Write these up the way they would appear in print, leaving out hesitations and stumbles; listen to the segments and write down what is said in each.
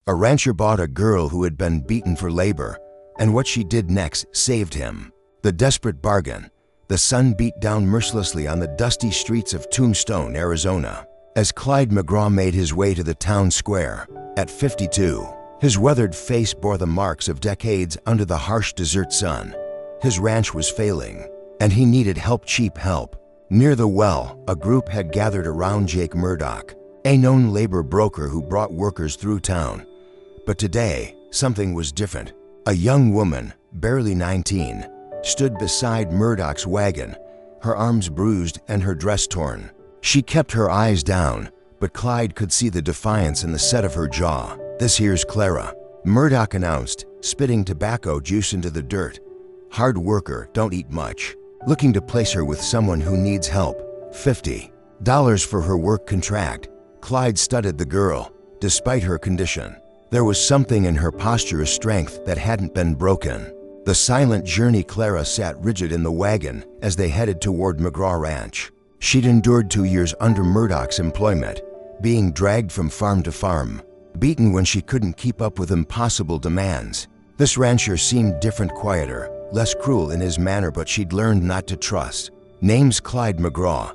A rancher bought a girl who had been beaten for labor, and what she did next saved him. The desperate bargain. The sun beat down mercilessly on the dusty streets of Tombstone, Arizona, as Clyde McGraw made his way to the town square. At 52, his weathered face bore the marks of decades under the harsh desert sun. His ranch was failing, and he needed help, cheap help. Near the well, a group had gathered around Jake Murdoch, a known labor broker who brought workers through town. But today, something was different. A young woman, barely 19, stood beside Murdoch's wagon, her arms bruised and her dress torn. She kept her eyes down, but Clyde could see the defiance in the set of her jaw. "This here's Clara," Murdoch announced, spitting tobacco juice into the dirt. "Hard worker, don't eat much. Looking to place her with someone who needs help. $50 for her work contract." Clyde studied the girl, despite her condition. There was something in her posture of strength that hadn't been broken. The silent journey. Clara sat rigid in the wagon as they headed toward McGraw Ranch. She'd endured 2 years under Murdoch's employment, being dragged from farm to farm, beaten when she couldn't keep up with impossible demands. This rancher seemed different, quieter, less cruel in his manner, but she'd learned not to trust. "Name's Clyde McGraw,"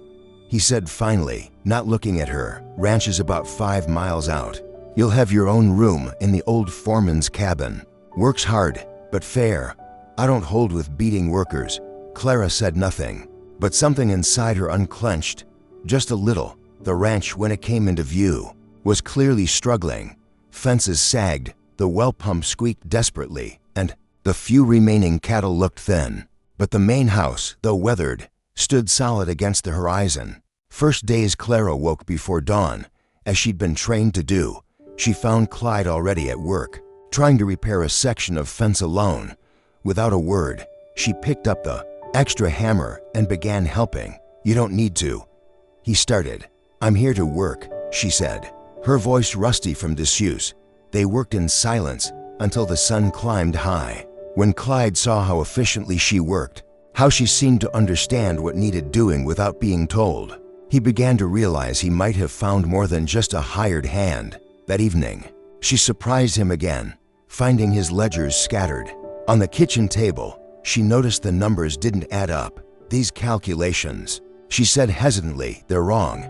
he said finally, not looking at her. "Ranch is about 5 miles out. You'll have your own room in the old foreman's cabin. Works hard, but fair. I don't hold with beating workers." Clara said nothing, but something inside her unclenched, just a little. The ranch, when it came into view, was clearly struggling. Fences sagged, the well pump squeaked desperately, and the few remaining cattle looked thin. But the main house, though weathered, stood solid against the horizon. First days, Clara woke before dawn, as she'd been trained to do. She found Clyde already at work, trying to repair a section of fence alone. Without a word, she picked up the extra hammer and began helping. "You don't need to," he started. "I'm here to work," she said, her voice rusty from disuse. They worked in silence until the sun climbed high. When Clyde saw how efficiently she worked, how she seemed to understand what needed doing without being told, he began to realize he might have found more than just a hired hand. That evening, she surprised him again, finding his ledgers scattered. On the kitchen table, she noticed the numbers didn't add up. "These calculations," she said hesitantly, "they're wrong."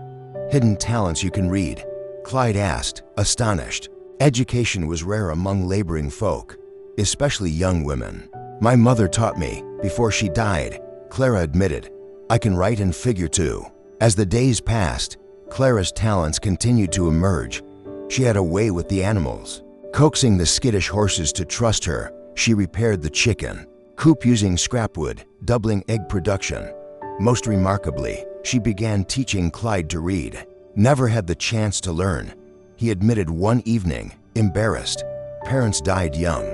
"Hidden talents you can read?" Clyde asked, astonished. Education was rare among laboring folk, especially young women. "My mother taught me, before she died," Clara admitted. "I can write and figure too." As the days passed, Clara's talents continued to emerge. She had a way with the animals. Coaxing the skittish horses to trust her, she repaired the chicken coop using scrapwood, doubling egg production. Most remarkably, she began teaching Clyde to read. "Never had the chance to learn," he admitted one evening, embarrassed. "Parents died young.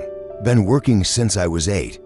Been working since I was 8.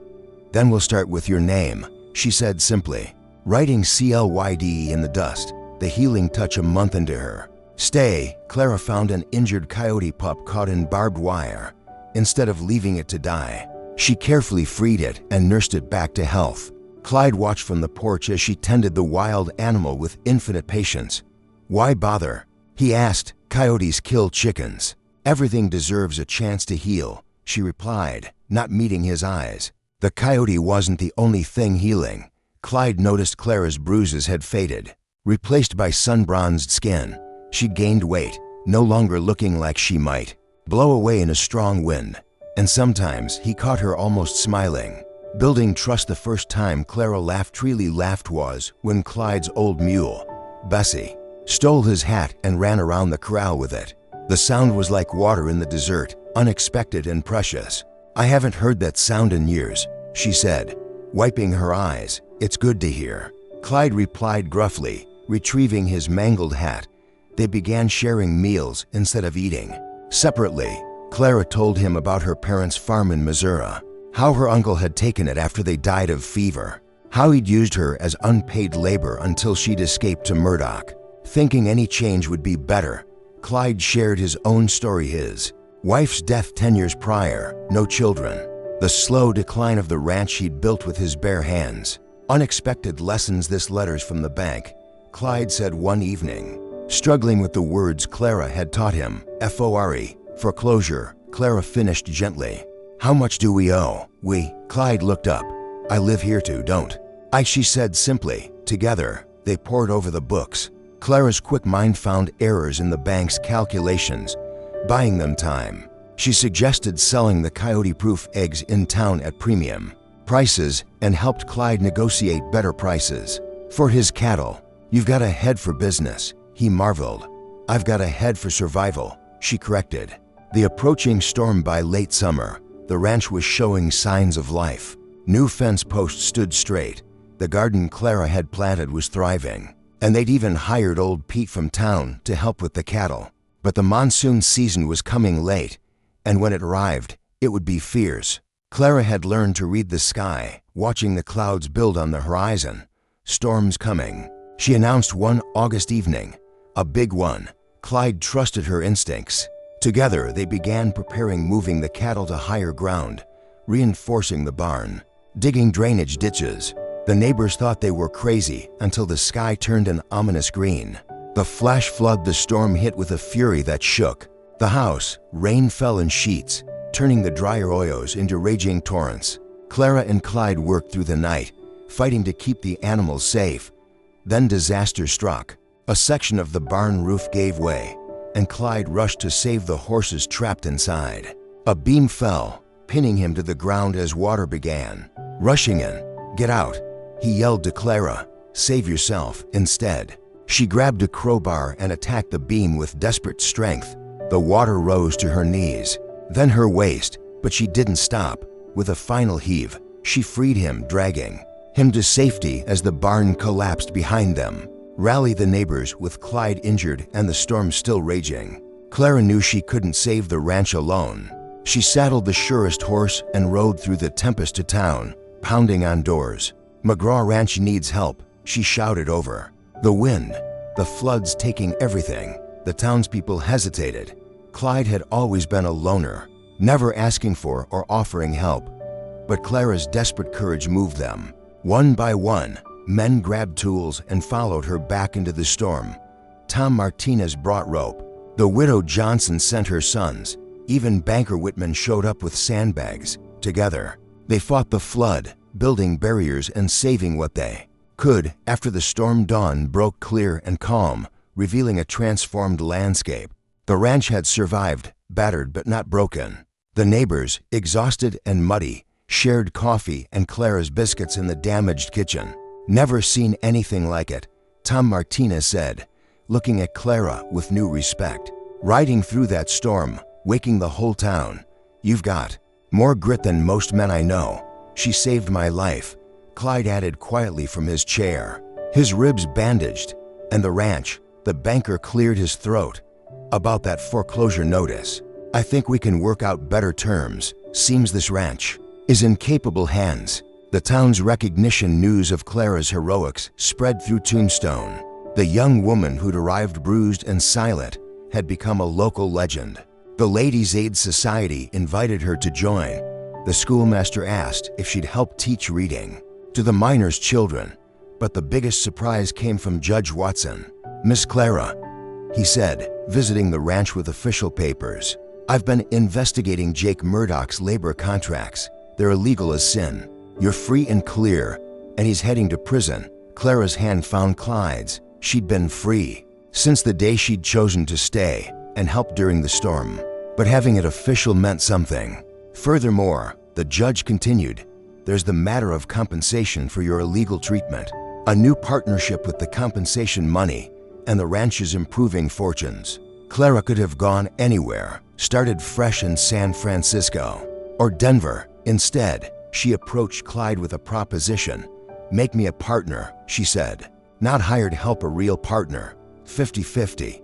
"Then we'll start with your name," she said simply, writing Clyde in the dust, the healing touch a month into her. "Stay." Clara found an injured coyote pup caught in barbed wire. Instead of leaving it to die, she carefully freed it and nursed it back to health. Clyde watched from the porch as she tended the wild animal with infinite patience. "Why bother?" he asked. "Coyotes kill chickens. Everything deserves a chance to heal," she replied, not meeting his eyes. The coyote wasn't the only thing healing. Clyde noticed Clara's bruises had faded, replaced by sun-bronzed skin. She gained weight, no longer looking like she might blow away in a strong wind. And sometimes he caught her almost smiling, building trust. The first time Clara truly laughed was when Clyde's old mule, Bessie, stole his hat and ran around the corral with it. The sound was like water in the desert, unexpected and precious. "I haven't heard that sound in years," she said, wiping her eyes. "It's good to hear," Clyde replied gruffly, retrieving his mangled hat. They began sharing meals instead of eating. Separately, Clara told him about her parents' farm in Missouri, how her uncle had taken it after they died of fever, how he'd used her as unpaid labor until she'd escaped to Murdoch. Thinking any change would be better, Clyde shared his own story, his wife's death 10 years prior, no children, the slow decline of the ranch he'd built with his bare hands. "Unexpected lessons, this letters from the bank," Clyde said one evening, struggling with the words Clara had taught him. Foreclosure, Clara finished gently. How much do we owe? Clyde looked up. I live here too, don't I? She said simply. Together, they pored over the books. Clara's quick mind found errors in the bank's calculations, buying them time. She suggested selling the coyote-proof eggs in town at premium prices and helped Clyde negotiate better prices. For his cattle, you've got a head for business, he marveled. I've got a head for survival, she corrected. The approaching storm by late summer, the ranch was showing signs of life. New fence posts stood straight. The garden Clara had planted was thriving, and they'd even hired old Pete from town to help with the cattle. But the monsoon season was coming late, and when it arrived, it would be fierce. Clara had learned to read the sky, watching the clouds build on the horizon. Storms coming, she announced one August evening. A big one. Clyde trusted her instincts. Together, they began preparing, moving the cattle to higher ground, reinforcing the barn, digging drainage ditches. The neighbors thought they were crazy until the sky turned an ominous green. The flash flood the storm hit with a fury that shook the house. Rain fell in sheets, turning the dry arroyos into raging torrents. Clara and Clyde worked through the night, fighting to keep the animals safe. Then disaster struck. A section of the barn roof gave way, and Clyde rushed to save the horses trapped inside. A beam fell, pinning him to the ground as water began rushing in. Get out, he yelled to Clara. Save yourself, instead. She grabbed a crowbar and attacked the beam with desperate strength. The water rose to her knees, then her waist, but she didn't stop. With a final heave, she freed him, dragging him to safety as the barn collapsed behind them. Rally the neighbors with Clyde injured and the storm still raging. Clara knew she couldn't save the ranch alone. She saddled the surest horse and rode through the tempest to town, pounding on doors. McGraw Ranch needs help, she shouted over the wind. The floods taking everything. The townspeople hesitated. Clyde had always been a loner, never asking for or offering help. But Clara's desperate courage moved them. One by one, men grabbed tools and followed her back into the storm. Tom Martinez brought rope. The widow Johnson sent her sons. Even banker Whitman showed up with sandbags. Together, they fought the flood, building barriers and saving what they could. After the storm, dawn broke clear and calm, revealing a transformed landscape. The ranch had survived, battered but not broken. The neighbors, exhausted and muddy, shared coffee and Clara's biscuits in the damaged kitchen. Never seen anything like it, Tom Martinez said, looking at Clara with new respect. Riding through that storm, waking the whole town. You've got more grit than most men I know. She saved my life, Clyde added quietly from his chair, his ribs bandaged. And the ranch, the banker cleared his throat. About that foreclosure notice, I think we can work out better terms. Seems this ranch is in capable hands. The town's recognition news of Clara's heroics spread through Tombstone. The young woman who'd arrived bruised and silent had become a local legend. The Ladies' Aid Society invited her to join. The schoolmaster asked if she'd help teach reading to the miners' children. But the biggest surprise came from Judge Watson. Miss Clara, he said, visiting the ranch with official papers. I've been investigating Jake Murdoch's labor contracts. They're illegal as sin. You're free and clear, and he's heading to prison. Clara's hand found Clyde's. She'd been free since the day she'd chosen to stay and help during the storm. But having it official meant something. Furthermore, the judge continued, there's the matter of compensation for your illegal treatment. A new partnership with the compensation money and the ranch's improving fortunes. Clara could have gone anywhere, started fresh in San Francisco or Denver. Instead, she approached Clyde with a proposition. Make me a partner, she said. Not hired help, a real partner. 50-50.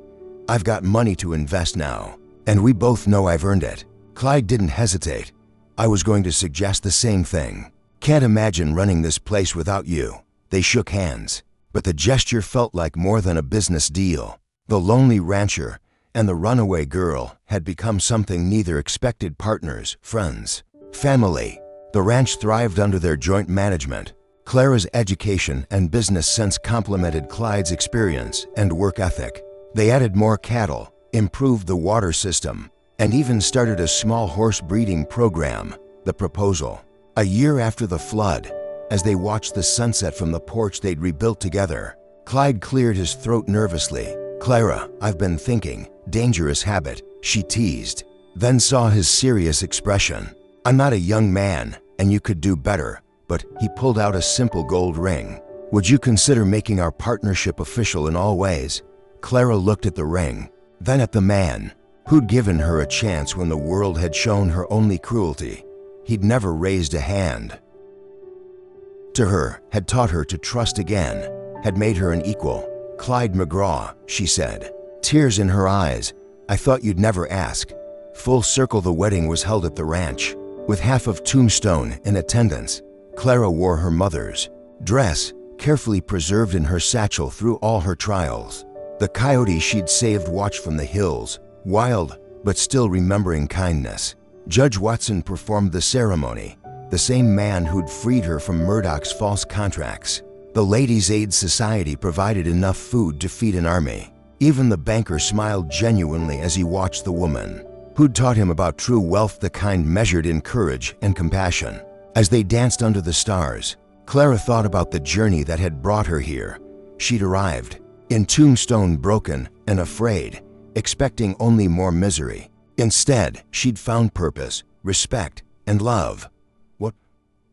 I've got money to invest now, and we both know I've earned it. Clyde didn't hesitate. I was going to suggest the same thing. Can't imagine running this place without you. They shook hands, but the gesture felt like more than a business deal. The lonely rancher and the runaway girl had become something neither expected: partners, friends, family. The ranch thrived under their joint management. Clara's education and business sense complemented Clyde's experience and work ethic. They added more cattle, improved the water system, and even started a small horse breeding program. The proposal. A year after the flood, as they watched the sunset from the porch they'd rebuilt together, Clyde cleared his throat nervously. "Clara, I've been thinking. Dangerous habit," she teased, then saw his serious expression. "I'm not a young man, and you could do better," but he pulled out a simple gold ring. "Would you consider making our partnership official in all ways?" Clara looked at the ring, then at the man who'd given her a chance when the world had shown her only cruelty. He'd never raised a hand to her, had taught her to trust again, had made her an equal. "Clyde McGraw," she said, tears in her eyes. "I thought you'd never ask." Full circle, the wedding was held at the ranch, with half of Tombstone in attendance. Clara wore her mother's dress, carefully preserved in her satchel through all her trials. The coyote she'd saved watched from the hills, wild but still remembering kindness. Judge Watson performed the ceremony, the same man who'd freed her from Murdoch's false contracts. The Ladies' Aid Society provided enough food to feed an army. Even the banker smiled genuinely as he watched the woman who'd taught him about true wealth, the kind measured in courage and compassion. As they danced under the stars, Clara thought about the journey that had brought her here. She'd arrived in Tombstone broken and afraid, expecting only more misery. Instead, she'd found purpose, respect, and love. What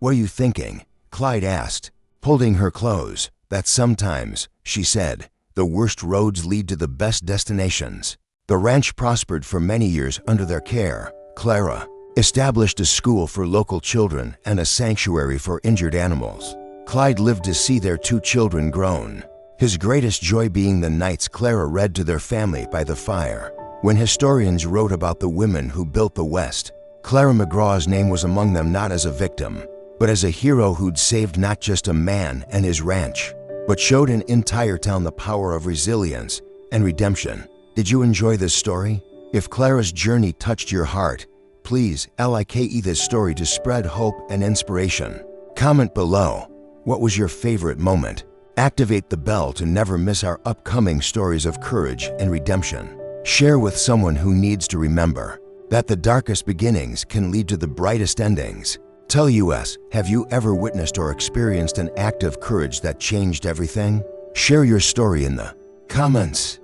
were you thinking?" Clyde asked, holding her close. "That sometimes," she said, "the worst roads lead to the best destinations." The ranch prospered for many years under their care. Clara established a school for local children and a sanctuary for injured animals. Clyde lived to see their 2 children grown, his greatest joy being the nights Clara read to their family by the fire. When historians wrote about the women who built the West, Clara McGraw's name was among them, not as a victim, but as a hero who'd saved not just a man and his ranch, but showed an entire town the power of resilience and redemption. Did you enjoy this story? If Clara's journey touched your heart, please like this story to spread hope and inspiration. Comment below, what was your favorite moment? Activate the bell to never miss our upcoming stories of courage and redemption. Share with someone who needs to remember that the darkest beginnings can lead to the brightest endings. Tell us, have you ever witnessed or experienced an act of courage that changed everything? Share your story in the comments.